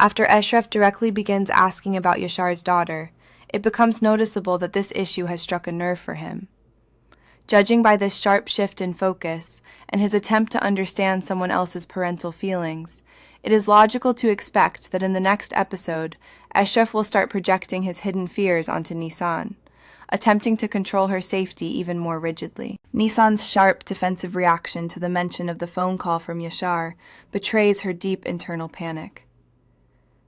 After Esref directly begins asking about Yashar's daughter, it becomes noticeable that this issue has struck a nerve for him. Judging by this sharp shift in focus and his attempt to understand someone else's parental feelings, it is logical to expect that in the next episode, Esref will start projecting his hidden fears onto Nisan, attempting to control her safety even more rigidly. Nisan's sharp, defensive reaction to the mention of the phone call from Yashar betrays her deep internal panic.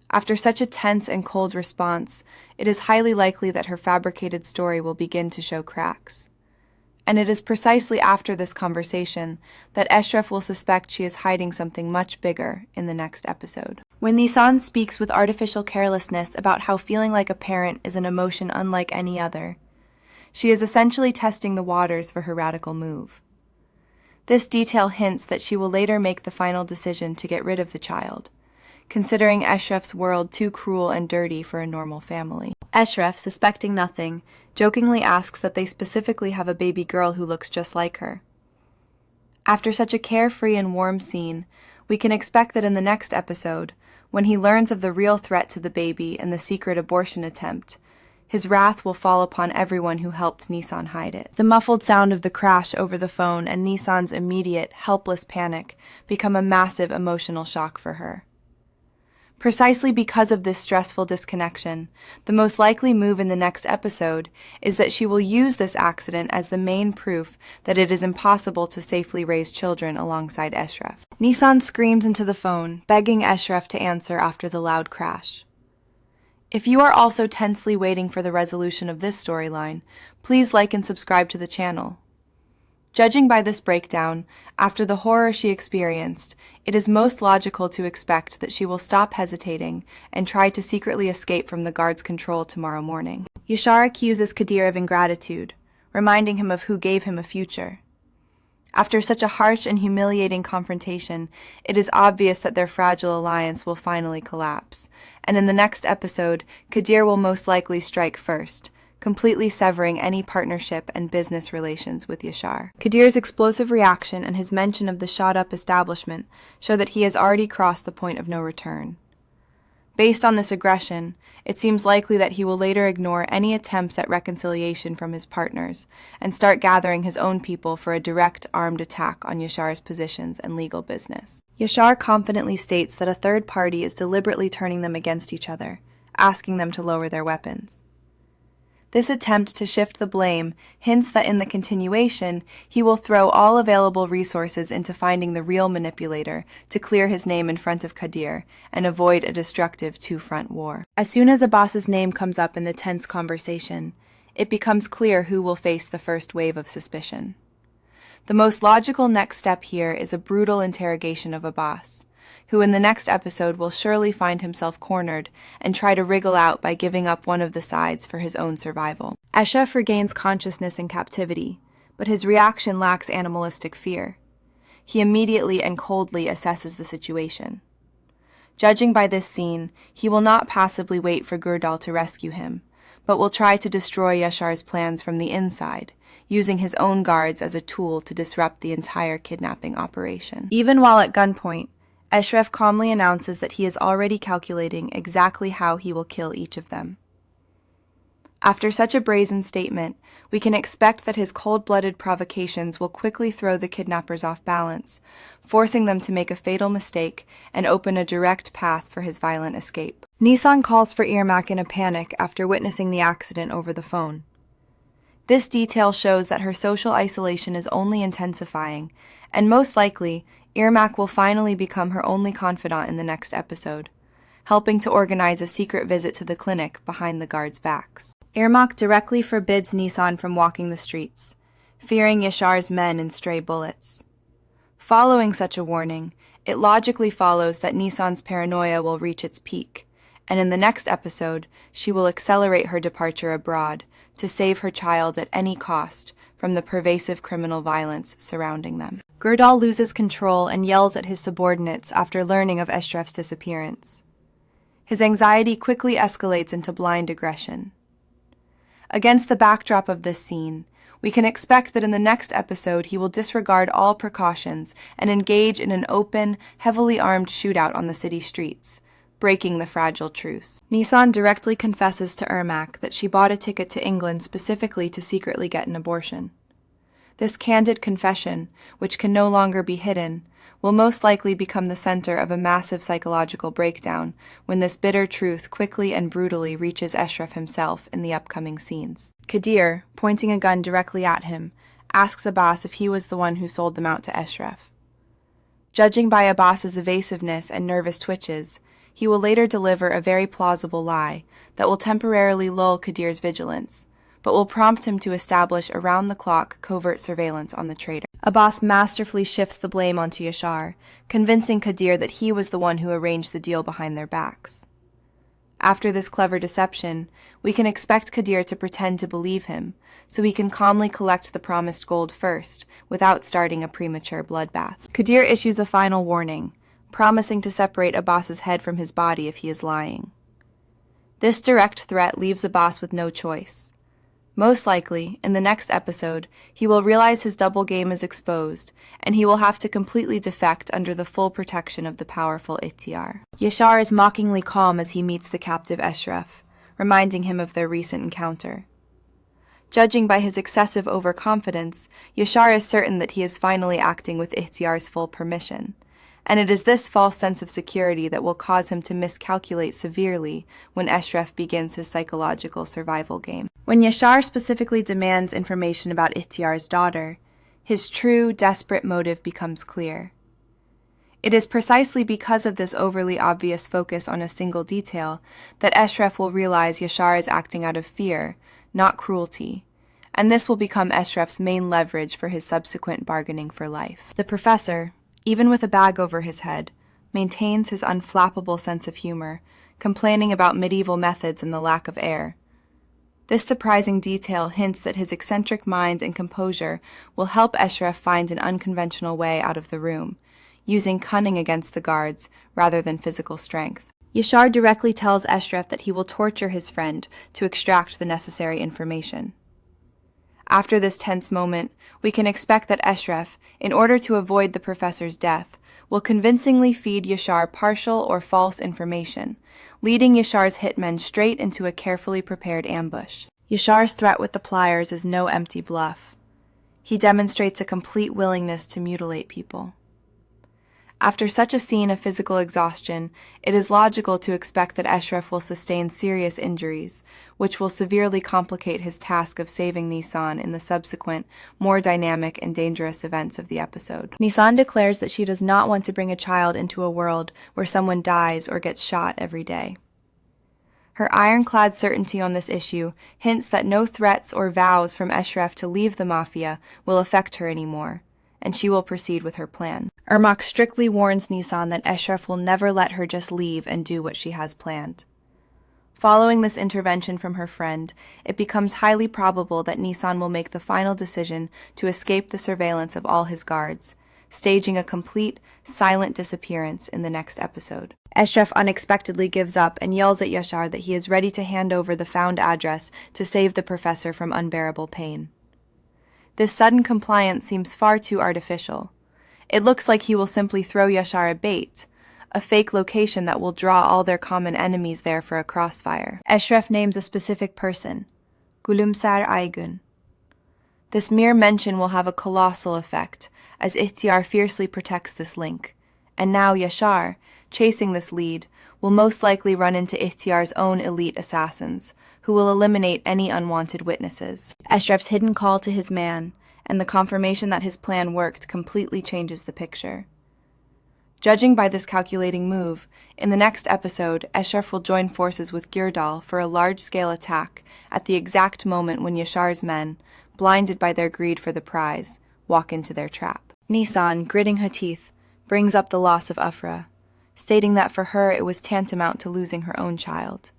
After such a tense and cold response, it is highly likely that her fabricated story will begin to show cracks. And it is precisely after this conversation that Esref will suspect she is hiding something much bigger in the next episode. When Nisan speaks with artificial carelessness about how feeling like a parent is an emotion unlike any other, she is essentially testing the waters for her radical move. This detail hints that she will later make the final decision to get rid of the child, considering Esref's world too cruel and dirty for a normal family. Esref, suspecting nothing, jokingly asks that they specifically have a baby girl who looks just like her. After such a carefree and warm scene, we can expect that in the next episode, when he learns of the real threat to the baby and the secret abortion attempt, his wrath will fall upon everyone who helped Nisan hide it. The muffled sound of the crash over the phone and Nisan's immediate, helpless panic become a massive emotional shock for her. Precisely because of this stressful disconnection, the most likely move in the next episode is that she will use this accident as the main proof that it is impossible to safely raise children alongside Esref. Nisan screams into the phone, begging Esref to answer after the loud crash. If you are also tensely waiting for the resolution of this storyline, please like and subscribe to the channel. Judging by this breakdown, after the horror she experienced, it is most logical to expect that she will stop hesitating and try to secretly escape from the guard's control tomorrow morning. Yashar accuses Kadir of ingratitude, reminding him of who gave him a future. After such a harsh and humiliating confrontation, it is obvious that their fragile alliance will finally collapse, and in the next episode, Kadir will most likely strike first, completely severing any partnership and business relations with Yashar. Kadir's explosive reaction and his mention of the shot-up establishment show that he has already crossed the point of no return. Based on this aggression, it seems likely that he will later ignore any attempts at reconciliation from his partners and start gathering his own people for a direct armed attack on Yashar's positions and legal business. Yashar confidently states that a third party is deliberately turning them against each other, asking them to lower their weapons. This attempt to shift the blame hints that in the continuation, he will throw all available resources into finding the real manipulator to clear his name in front of Kadir and avoid a destructive two-front war. As soon as Abbas's name comes up in the tense conversation, it becomes clear who will face the first wave of suspicion. The most logical next step here is a brutal interrogation of Abbas, who in the next episode will surely find himself cornered and try to wriggle out by giving up one of the sides for his own survival. Esref regains consciousness in captivity, but his reaction lacks animalistic fear. He immediately and coldly assesses the situation. Judging by this scene, he will not passively wait for Gurdal to rescue him, but will try to destroy Yashar's plans from the inside, using his own guards as a tool to disrupt the entire kidnapping operation. Even while at gunpoint, Esref calmly announces that he is already calculating exactly how he will kill each of them. After such a brazen statement, we can expect that his cold-blooded provocations will quickly throw the kidnappers off balance, forcing them to make a fatal mistake and open a direct path for his violent escape. Nisan calls for Irmak in a panic after witnessing the accident over the phone. This detail shows that her social isolation is only intensifying, and most likely, Irmak will finally become her only confidant in the next episode, helping to organize a secret visit to the clinic behind the guards' backs. Irmak directly forbids Nisan from walking the streets, fearing Yashar's men and stray bullets. Following such a warning, it logically follows that Nisan's paranoia will reach its peak, and in the next episode, she will accelerate her departure abroad to save her child at any cost from the pervasive criminal violence surrounding them. Gurdal loses control and yells at his subordinates after learning of Esref's disappearance. His anxiety quickly escalates into blind aggression. Against the backdrop of this scene, we can expect that in the next episode he will disregard all precautions and engage in an open, heavily armed shootout on the city streets, breaking the fragile truce. Nisan directly confesses to Ermac that she bought a ticket to England specifically to secretly get an abortion. This candid confession, which can no longer be hidden, will most likely become the center of a massive psychological breakdown when this bitter truth quickly and brutally reaches Esref himself in the upcoming scenes. Kadir, pointing a gun directly at him, asks Abbas if he was the one who sold them out to Esref. Judging by Abbas's evasiveness and nervous twitches, he will later deliver a very plausible lie that will temporarily lull Kadir's vigilance, but will prompt him to establish around-the-clock covert surveillance on the traitor. Abbas masterfully shifts the blame onto Yashar, convincing Kadir that he was the one who arranged the deal behind their backs. After this clever deception, we can expect Kadir to pretend to believe him, so he can calmly collect the promised gold first, without starting a premature bloodbath. Kadir issues a final warning, promising to separate Abbas's head from his body if he is lying. This direct threat leaves Abbas with no choice. Most likely, in the next episode, he will realize his double game is exposed, and he will have to completely defect under the full protection of the powerful Ihtiyar. Yashar is mockingly calm as he meets the captive Esref, reminding him of their recent encounter. Judging by his excessive overconfidence, Yashar is certain that he is finally acting with Ihtiyar's full permission, and it is this false sense of security that will cause him to miscalculate severely when Esref begins his psychological survival game. When Yashar specifically demands information about Ihtiyar's daughter, his true, desperate motive becomes clear. It is precisely because of this overly obvious focus on a single detail that Esref will realize Yashar is acting out of fear, not cruelty, and this will become Esref's main leverage for his subsequent bargaining for life. The professor, even with a bag over his head, maintains his unflappable sense of humor, complaining about medieval methods and the lack of air. This surprising detail hints that his eccentric mind and composure will help Esref find an unconventional way out of the room, using cunning against the guards rather than physical strength. Yashar directly tells Esref that he will torture his friend to extract the necessary information. After this tense moment, we can expect that Esref, in order to avoid the professor's death, will convincingly feed Yashar partial or false information, leading Yashar's hitmen straight into a carefully prepared ambush. Yashar's threat with the pliers is no empty bluff. He demonstrates a complete willingness to mutilate people. After such a scene of physical exhaustion, it is logical to expect that Esref will sustain serious injuries, which will severely complicate his task of saving Nisan in the subsequent, more dynamic and dangerous events of the episode. Nisan declares that she does not want to bring a child into a world where someone dies or gets shot every day. Her ironclad certainty on this issue hints that no threats or vows from Esref to leave the Mafia will affect her anymore, and she will proceed with her plan. Ermac strictly warns Nisan that Esref will never let her just leave and do what she has planned. Following this intervention from her friend, it becomes highly probable that Nisan will make the final decision to escape the surveillance of all his guards, staging a complete, silent disappearance in the next episode. Esref unexpectedly gives up and yells at Yashar that he is ready to hand over the found address to save the professor from unbearable pain. This sudden compliance seems far too artificial. It looks like he will simply throw Yashar a bait, a fake location that will draw all their common enemies there for a crossfire. Esref names a specific person, Gulumsar Aygun. This mere mention will have a colossal effect, as Ihtiyar fiercely protects this link, and now Yashar, chasing this lead, will most likely run into Ihtiyar's own elite assassins, who will eliminate any unwanted witnesses. Esref's hidden call to his man, and the confirmation that his plan worked completely changes the picture. Judging by this calculating move, in the next episode, Esref will join forces with Girdal for a large-scale attack at the exact moment when Yashar's men, blinded by their greed for the prize, walk into their trap. Nisan, gritting her teeth, brings up the loss of Afra, stating that for her it was tantamount to losing her own child.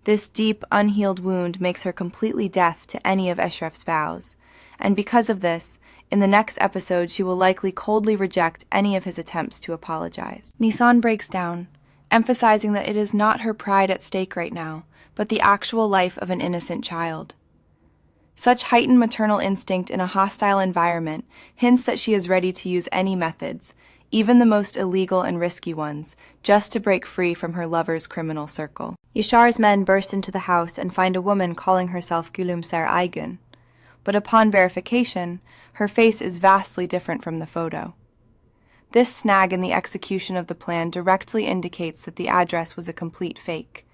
This deep, unhealed wound makes her completely deaf to any of Esref's vows, and because of this, in the next episode she will likely coldly reject any of his attempts to apologize. Nisan breaks down, emphasizing that it is not her pride at stake right now, but the actual life of an innocent child. Such heightened maternal instinct in a hostile environment hints that she is ready to use any methods, even the most illegal and risky ones, just to break free from her lover's criminal circle. Yashar's men burst into the house and find a woman calling herself Gülümser Aygün. But upon verification, her face is vastly different from the photo. This snag in the execution of the plan directly indicates that the address was a complete fake,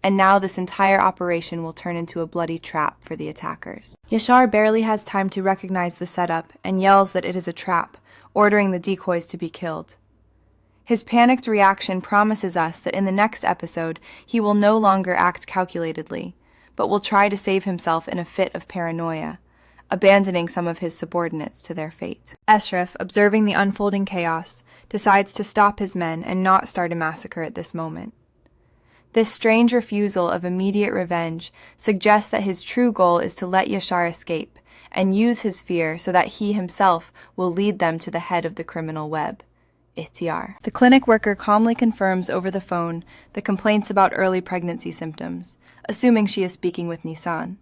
and now this entire operation will turn into a bloody trap for the attackers. Yashar barely has time to recognize the setup and yells that it is a trap, ordering the decoys to be killed. His panicked reaction promises us that in the next episode he will no longer act calculatedly, but will try to save himself in a fit of paranoia, abandoning some of his subordinates to their fate. Esref, observing the unfolding chaos, decides to stop his men and not start a massacre at this moment. This strange refusal of immediate revenge suggests that his true goal is to let Yashar escape and use his fear so that he himself will lead them to the head of the criminal web, Ihtiyar. The clinic worker calmly confirms over the phone the complaints about early pregnancy symptoms, assuming she is speaking with Nisan.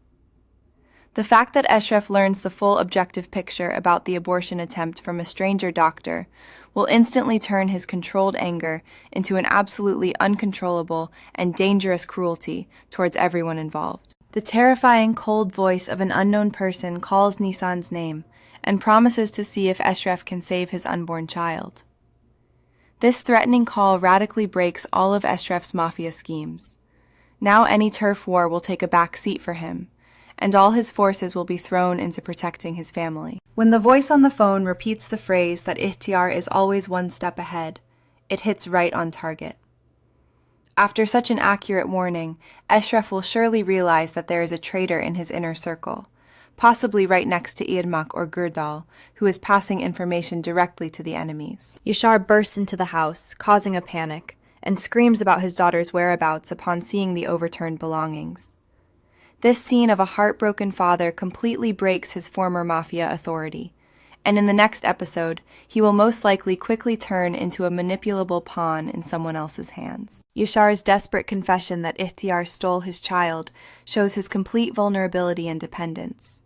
The fact that Esref learns the full objective picture about the abortion attempt from a stranger doctor will instantly turn his controlled anger into an absolutely uncontrollable and dangerous cruelty towards everyone involved. The terrifying, cold voice of an unknown person calls Nisan's name and promises to see if Esref can save his unborn child. This threatening call radically breaks all of Esref's mafia schemes. Now any turf war will take a back seat for him, and all his forces will be thrown into protecting his family. When the voice on the phone repeats the phrase that Ihtiyar is always one step ahead, it hits right on target. After such an accurate warning, Esref will surely realize that there is a traitor in his inner circle, possibly right next to Irmak or Gurdal, who is passing information directly to the enemies. Yashar bursts into the house, causing a panic, and screams about his daughter's whereabouts upon seeing the overturned belongings. This scene of a heartbroken father completely breaks his former mafia authority, and in the next episode, he will most likely quickly turn into a manipulable pawn in someone else's hands. Yashar's desperate confession that Ihtiyar stole his child shows his complete vulnerability and dependence.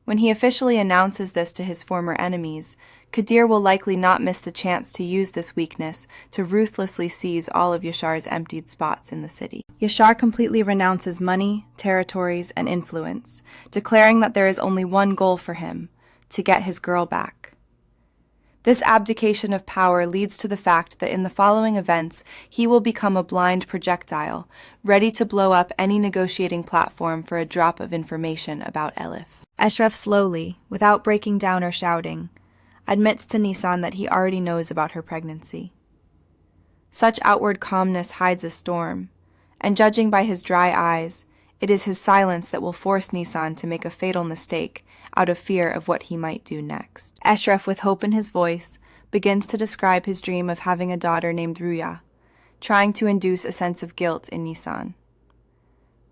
When he officially announces this to his former enemies, Kadir will likely not miss the chance to use this weakness to ruthlessly seize all of Yashar's emptied spots in the city. Yashar completely renounces money, territories, and influence, declaring that there is only one goal for him: to get his girl back. This abdication of power leads to the fact that in the following events, he will become a blind projectile, ready to blow up any negotiating platform for a drop of information about Elif. Esref slowly, without breaking down or shouting, admits to Nisan that he already knows about her pregnancy. Such outward calmness hides a storm, and judging by his dry eyes, it is his silence that will force Nisan to make a fatal mistake out of fear of what he might do next. Esref, with hope in his voice, begins to describe his dream of having a daughter named Ruya, trying to induce a sense of guilt in Nisan.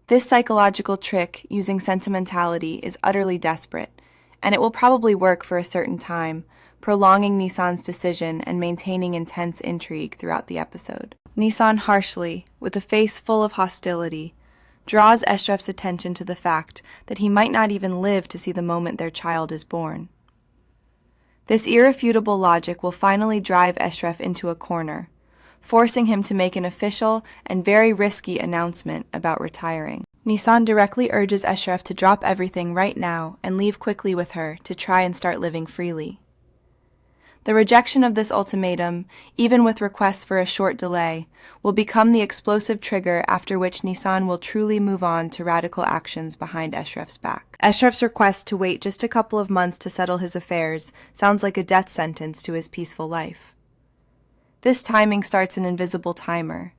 This psychological trick using sentimentality is utterly desperate, and it will probably work for a certain time, prolonging Nisan's decision and maintaining intense intrigue throughout the episode. Nisan harshly, with a face full of hostility, draws Esref's attention to the fact that he might not even live to see the moment their child is born. This irrefutable logic will finally drive Esref into a corner, forcing him to make an official and very risky announcement about retiring. Nisan directly urges Esref to drop everything right now and leave quickly with her to try and start living freely. The rejection of this ultimatum, even with requests for a short delay, will become the explosive trigger after which Nisan will truly move on to radical actions behind Esref's back. Esref's request to wait just a couple of months to settle his affairs sounds like a death sentence to his peaceful life. This timing starts an invisible timer.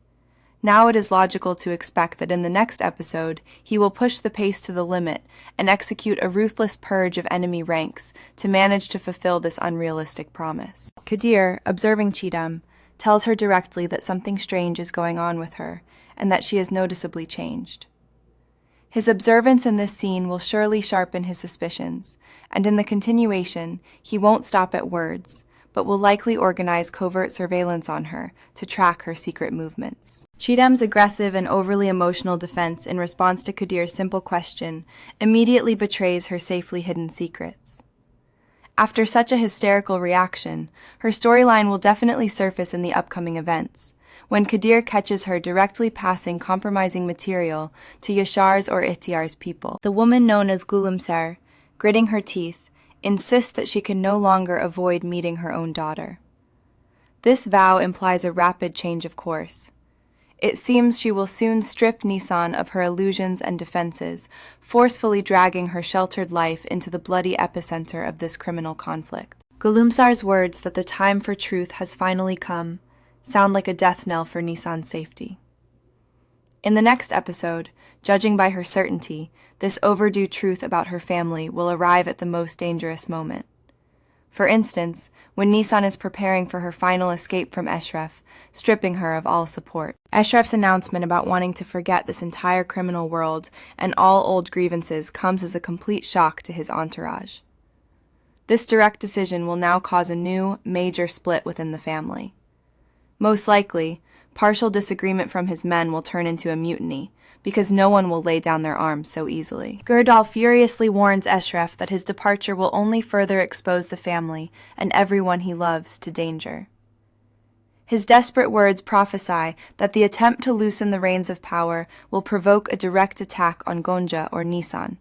Now it is logical to expect that in the next episode, he will push the pace to the limit and execute a ruthless purge of enemy ranks to manage to fulfill this unrealistic promise. Kadir, observing Chidam, tells her directly that something strange is going on with her and that she is noticeably changed. His observance in this scene will surely sharpen his suspicions, and in the continuation, he won't stop at words, but will likely organize covert surveillance on her to track her secret movements. Chidam's aggressive and overly emotional defense in response to Kadir's simple question immediately betrays her safely hidden secrets. After such a hysterical reaction, her storyline will definitely surface in the upcoming events, when Kadir catches her directly passing compromising material to Yashar's or Ihtiyar's people. The woman known as Gulumser, gritting her teeth, insists that she can no longer avoid meeting her own daughter. This vow implies a rapid change of course. It seems she will soon strip Nisan of her illusions and defenses, forcefully dragging her sheltered life into the bloody epicenter of this criminal conflict. Gulumsar's words that the time for truth has finally come sound like a death knell for Nisan's safety. In the next episode, judging by her certainty, this overdue truth about her family will arrive at the most dangerous moment. For instance, when Nisan is preparing for her final escape from Esref, stripping her of all support. Esref's announcement about wanting to forget this entire criminal world and all old grievances comes as a complete shock to his entourage. This direct decision will now cause a new, major split within the family. Most likely, partial disagreement from his men will turn into a mutiny, because no one will lay down their arms so easily. Gurdal furiously warns Esref that his departure will only further expose the family and everyone he loves to danger. His desperate words prophesy that the attempt to loosen the reins of power will provoke a direct attack on Gonja or Nisan,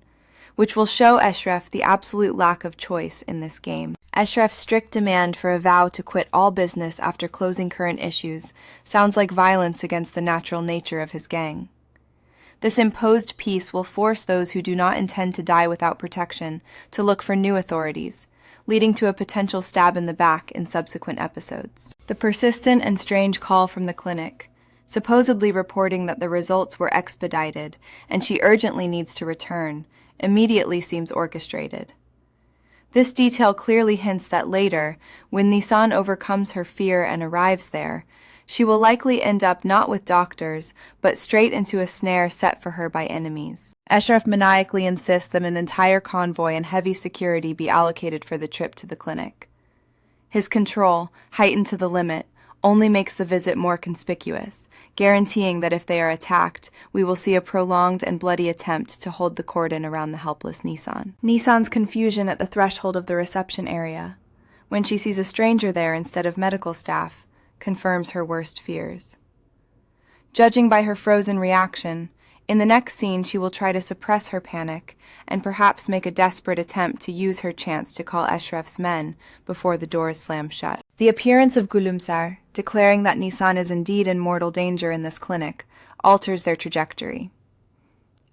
which will show Esref the absolute lack of choice in this game. Esref's strict demand for a vow to quit all business after closing current issues sounds like violence against the natural nature of his gang. This imposed peace will force those who do not intend to die without protection to look for new authorities, leading to a potential stab in the back in subsequent episodes. The persistent and strange call from the clinic, supposedly reporting that the results were expedited and she urgently needs to return, immediately seems orchestrated. This detail clearly hints that later, when Nisan overcomes her fear and arrives there, she will likely end up not with doctors, but straight into a snare set for her by enemies. Esref maniacally insists that an entire convoy and heavy security be allocated for the trip to the clinic. His control, heightened to the limit, only makes the visit more conspicuous, guaranteeing that if they are attacked, we will see a prolonged and bloody attempt to hold the cordon around the helpless Nisan. Nisan's confusion at the threshold of the reception area, when she sees a stranger there instead of medical staff, confirms her worst fears. Judging by her frozen reaction, in the next scene she will try to suppress her panic and perhaps make a desperate attempt to use her chance to call Esref's men before the doors slam shut. The appearance of Gulumser, declaring that Nisan is indeed in mortal danger in this clinic, alters their trajectory.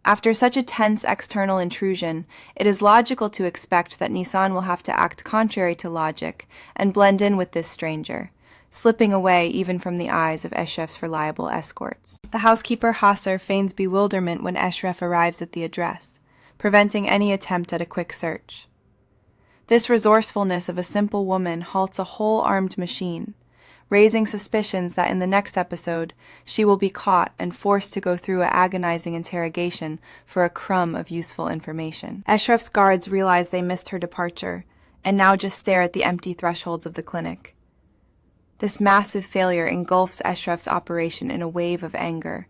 After such a tense external intrusion, it is logical to expect that Nisan will have to act contrary to logic and blend in with this stranger, slipping away even from the eyes of Esref's reliable escorts. The housekeeper Hasser feigns bewilderment when Esref arrives at the address, preventing any attempt at a quick search. This resourcefulness of a simple woman halts a whole armed machine, raising suspicions that in the next episode she will be caught and forced to go through an agonizing interrogation for a crumb of useful information. Esref's guards realize they missed her departure, and now just stare at the empty thresholds of the clinic. This massive failure engulfs Esref's operation in a wave of anger,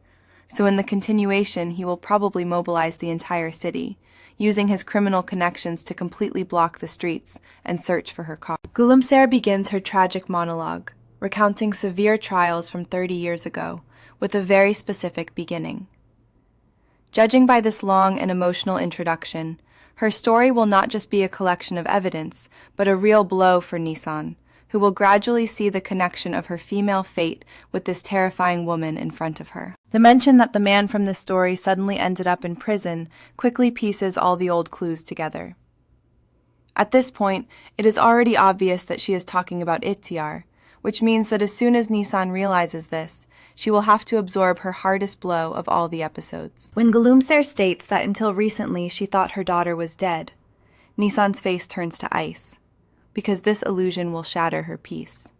so in the continuation he will probably mobilize the entire city, using his criminal connections to completely block the streets and search for her car. Gulumser begins her tragic monologue, recounting severe trials from 30 years ago, with a very specific beginning. Judging by this long and emotional introduction, her story will not just be a collection of evidence, but a real blow for Nisan, who will gradually see the connection of her female fate with this terrifying woman in front of her. The mention that the man from this story suddenly ended up in prison quickly pieces all the old clues together. At this point, it is already obvious that she is talking about Ihtiyar, which means that as soon as Nisan realizes this, she will have to absorb her hardest blow of all the episodes. When Gulumser states that until recently she thought her daughter was dead, Nisan's face turns to ice, because this illusion will shatter her peace.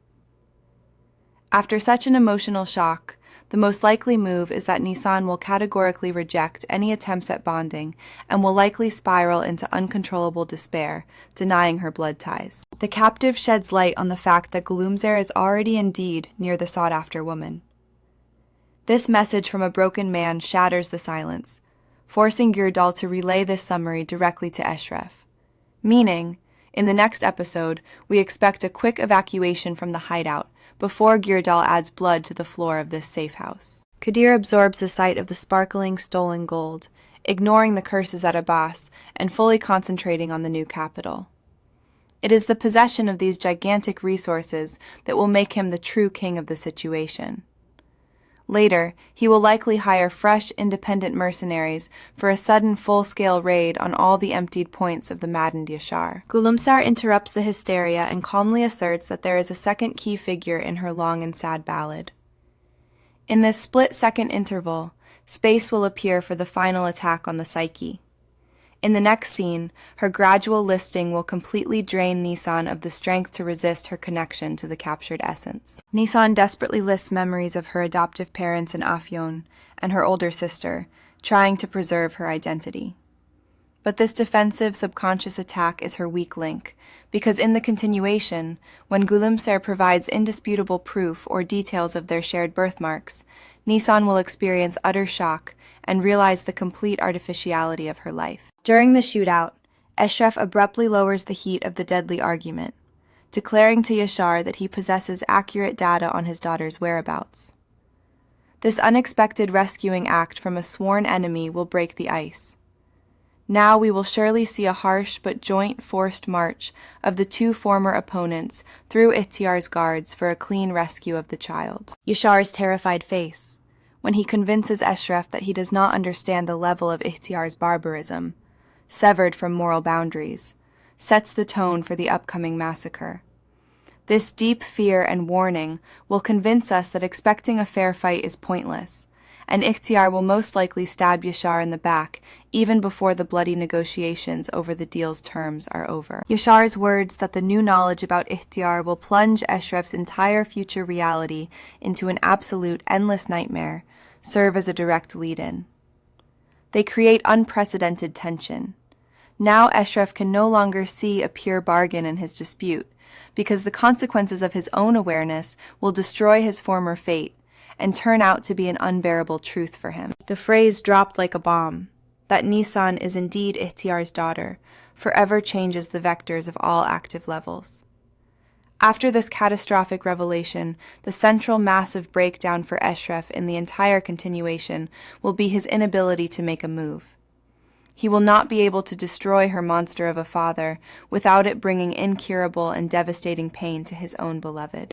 After such an emotional shock, the most likely move is that Nisan will categorically reject any attempts at bonding and will likely spiral into uncontrollable despair, denying her blood ties. The captive sheds light on the fact that Gulumser is already indeed near the sought-after woman. This message from a broken man shatters the silence, forcing Gyrdal to relay this summary directly to Esref, meaning, In the next episode, we expect a quick evacuation from the hideout before Girdal adds blood to the floor of this safe house. Kadir absorbs the sight of the sparkling stolen gold, ignoring the curses at Abbas and fully concentrating on the new capital. It is the possession of these gigantic resources that will make him the true king of the situation. Later, he will likely hire fresh, independent mercenaries for a sudden full-scale raid on all the emptied points of the maddened Yashar. Gulumsar interrupts the hysteria and calmly asserts that there is a second key figure in her long and sad ballad. In this split-second interval, space will appear for the final attack on the psyche. In the next scene, her gradual listing will completely drain Nisan of the strength to resist her connection to the captured essence. Nisan desperately lists memories of her adoptive parents in Afyon and her older sister, trying to preserve her identity. But this defensive subconscious attack is her weak link, because in the continuation, when Gulumser provides indisputable proof or details of their shared birthmarks, Nisan will experience utter shock and realize the complete artificiality of her life. During the shootout, Esref abruptly lowers the heat of the deadly argument, declaring to Yashar that he possesses accurate data on his daughter's whereabouts. This unexpected rescuing act from a sworn enemy will break the ice. Now we will surely see a harsh but joint forced march of the two former opponents through Ikhtiar's guards for a clean rescue of the child. Yashar's terrified face, when he convinces Esref that he does not understand the level of Ikhtiar's barbarism, severed from moral boundaries, sets the tone for the upcoming massacre. This deep fear and warning will convince us that expecting a fair fight is pointless, and Ikhtiar will most likely stab Yashar in the back even before the bloody negotiations over the deal's terms are over. Yashar's words that the new knowledge about Ikhtiar will plunge Esref's entire future reality into an absolute endless nightmare serve as a direct lead-in. They create unprecedented tension. Now Esref can no longer see a pure bargain in his dispute, because the consequences of his own awareness will destroy his former fate and turn out to be an unbearable truth for him. The phrase dropped like a bomb, that Nisan is indeed Ikhtiar's daughter, forever changes the vectors of all active levels. After this catastrophic revelation, the central massive breakdown for Esref in the entire continuation will be his inability to make a move. He will not be able to destroy her monster of a father without it bringing incurable and devastating pain to his own beloved.